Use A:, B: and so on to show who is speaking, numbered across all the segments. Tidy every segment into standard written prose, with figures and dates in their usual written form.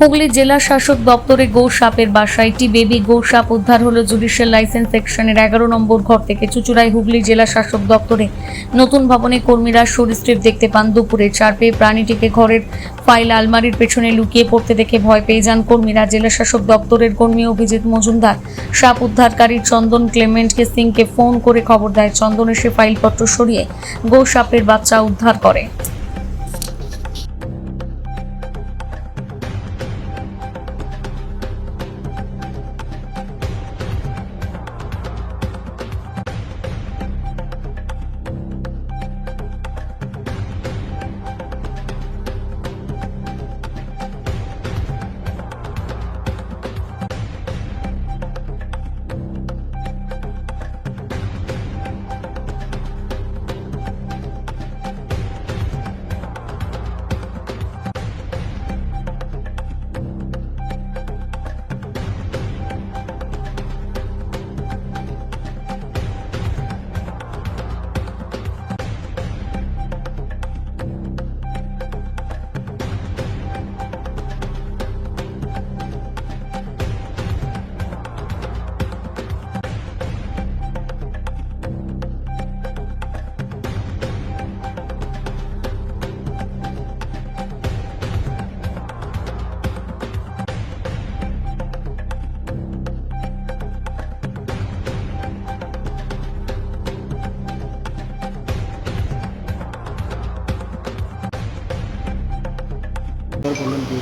A: হুগলি জেলা শাসক দপ্তরে গো সাপের বাসায় একটি বেবি গো সাপ উদ্ধার হলো জুডিশিয়াল লাইসেন্স সেকশনের 11 নম্বর ঘর থেকে। চুঁচুড়ায় হুগলি জেলা শাসক দপ্তরে নতুন ভবনে কর্মীরা সরীসৃপ দেখতে পান। দুপুরে চার পেয়ে প্রাণীটিকে ঘরের ফাইল আলমারির পেছনে লুকিয়ে পড়তে দেখে ভয় পেয়ে যান কর্মীরা। জেলা শাসক দপ্তরের কর্মী অভিজিৎ মজুমদার সাপ উদ্ধারকারী চন্দন ক্লেমেন্টকে সিংকে ফোন করে খবর দেয়। চন্দন এসে ফাইলপত্র সরিয়ে গো সাপের বাচ্চা উদ্ধার করে।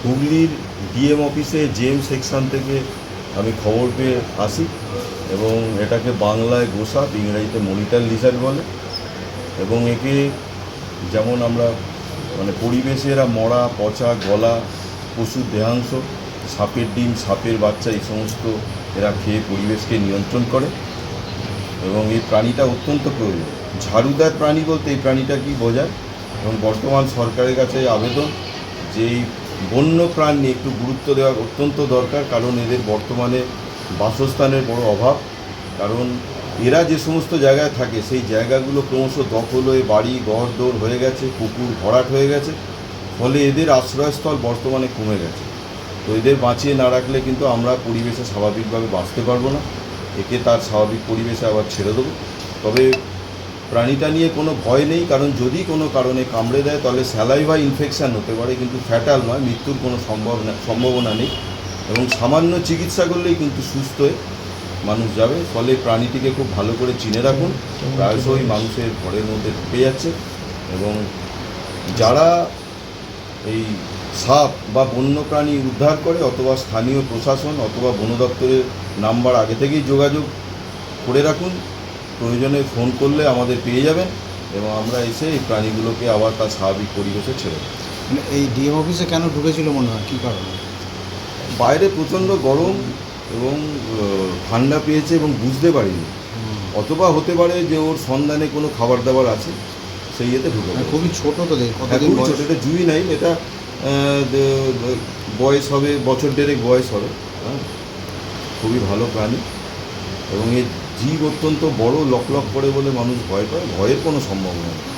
B: হুগলির ডিএম অফিসে জেম সেকশন থেকে আমি খবর পেয়ে আসি এবং এটাকে বাংলায় গোসাপ, ইংরেজিতে মনিটর লিজার্ড বলে এবং একে যেমন আমরা পরিবেশে এরা মরা, পচা, গলা, পশুর দেহাংশ, সাপের ডিম, সাপের বাচ্চা এই সমস্ত এরা খেয়ে পরিবেশকে নিয়ন্ত্রণ করে এবং এই প্রাণীটা অত্যন্ত প্রয়োজন। ঝাড়ুদার প্রাণী বলতে এই প্রাণীটা কি বোঝায় এবং বর্তমান সরকারের কাছে আবেদন যে এই বন্য প্রাণ নিয়ে একটু গুরুত্ব দেওয়া অত্যন্ত দরকার, কারণ এদের বর্তমানে বাসস্থানের বড় অভাব। কারণ এরা যে সমস্ত জায়গায় থাকে সেই জায়গাগুলো ক্রমশ দখল হয়ে বাড়ি ঘরদোর হয়ে গেছে, পুকুর ভরাট হয়ে গেছে, ফলে এদের আশ্রয়স্থল বর্তমানে কমে গেছে। তো এদের বাঁচিয়ে না রাখলে কিন্তু আমরা পরিবেশে স্বাভাবিকভাবে বাঁচতে পারবো না। একে তার স্বাভাবিক পরিবেশে আবার ছেড়ে দেবো। তবে প্রাণীটা নিয়ে কোনো ভয় নেই, কারণ যদি কোনো কারণে কামড়ে দেয় তাহলে স্যালাইভা ইনফেকশান হতে পারে, কিন্তু ফ্যাটাল নয়, মৃত্যুর কোনো সম্ভাবনা নেই এবং সামান্য চিকিৎসা করলেই কিন্তু সুস্থ হয়ে মানুষ যাবে। ফলে প্রাণীটিকে খুব ভালো করে চিনে রাখুন, প্রায়শই মানুষের ঘরের মধ্যে ঢুকে যাচ্ছে এবং যারা এই সাপ বা বন্য প্রাণী উদ্ধার করে অথবা স্থানীয় প্রশাসন অথবা বন দপ্তরের নাম্বার আগে থেকেই যোগাযোগ করে রাখুন। প্রয়োজনে ফোন করলে আমাদের পেয়ে যাবেন এবং আমরা এসে এই প্রাণীগুলোকে আবার তার স্বাভাবিক পরিবেশে ছেড়ে দেব।
C: এই ডিএম অফিসে কেন ঢুকেছিল মনে হয়, কী কারণে?
B: বাইরে প্রচণ্ড গরম এবং ঠান্ডা পেয়েছে এবং বুঝতে পারিনি, অথবা হতে পারে যে ওর সন্ধানে কোনো খাবার দাবার আছে, সেই ইয়েতে ঢুকে।
C: খুবই ছোটো তো,
B: খুবই ছোটো, এটা জুই নাই, এটা বয়স হবে বছর দেড়েক বয়স হবে। হ্যাঁ, খুবই ভালো প্রাণী এবং এর জীব অত্যন্ত বড়, লক লক করে বলে মানুষ ভয় পায়। ভয়ের কোনো সম্ভাবনা নেই।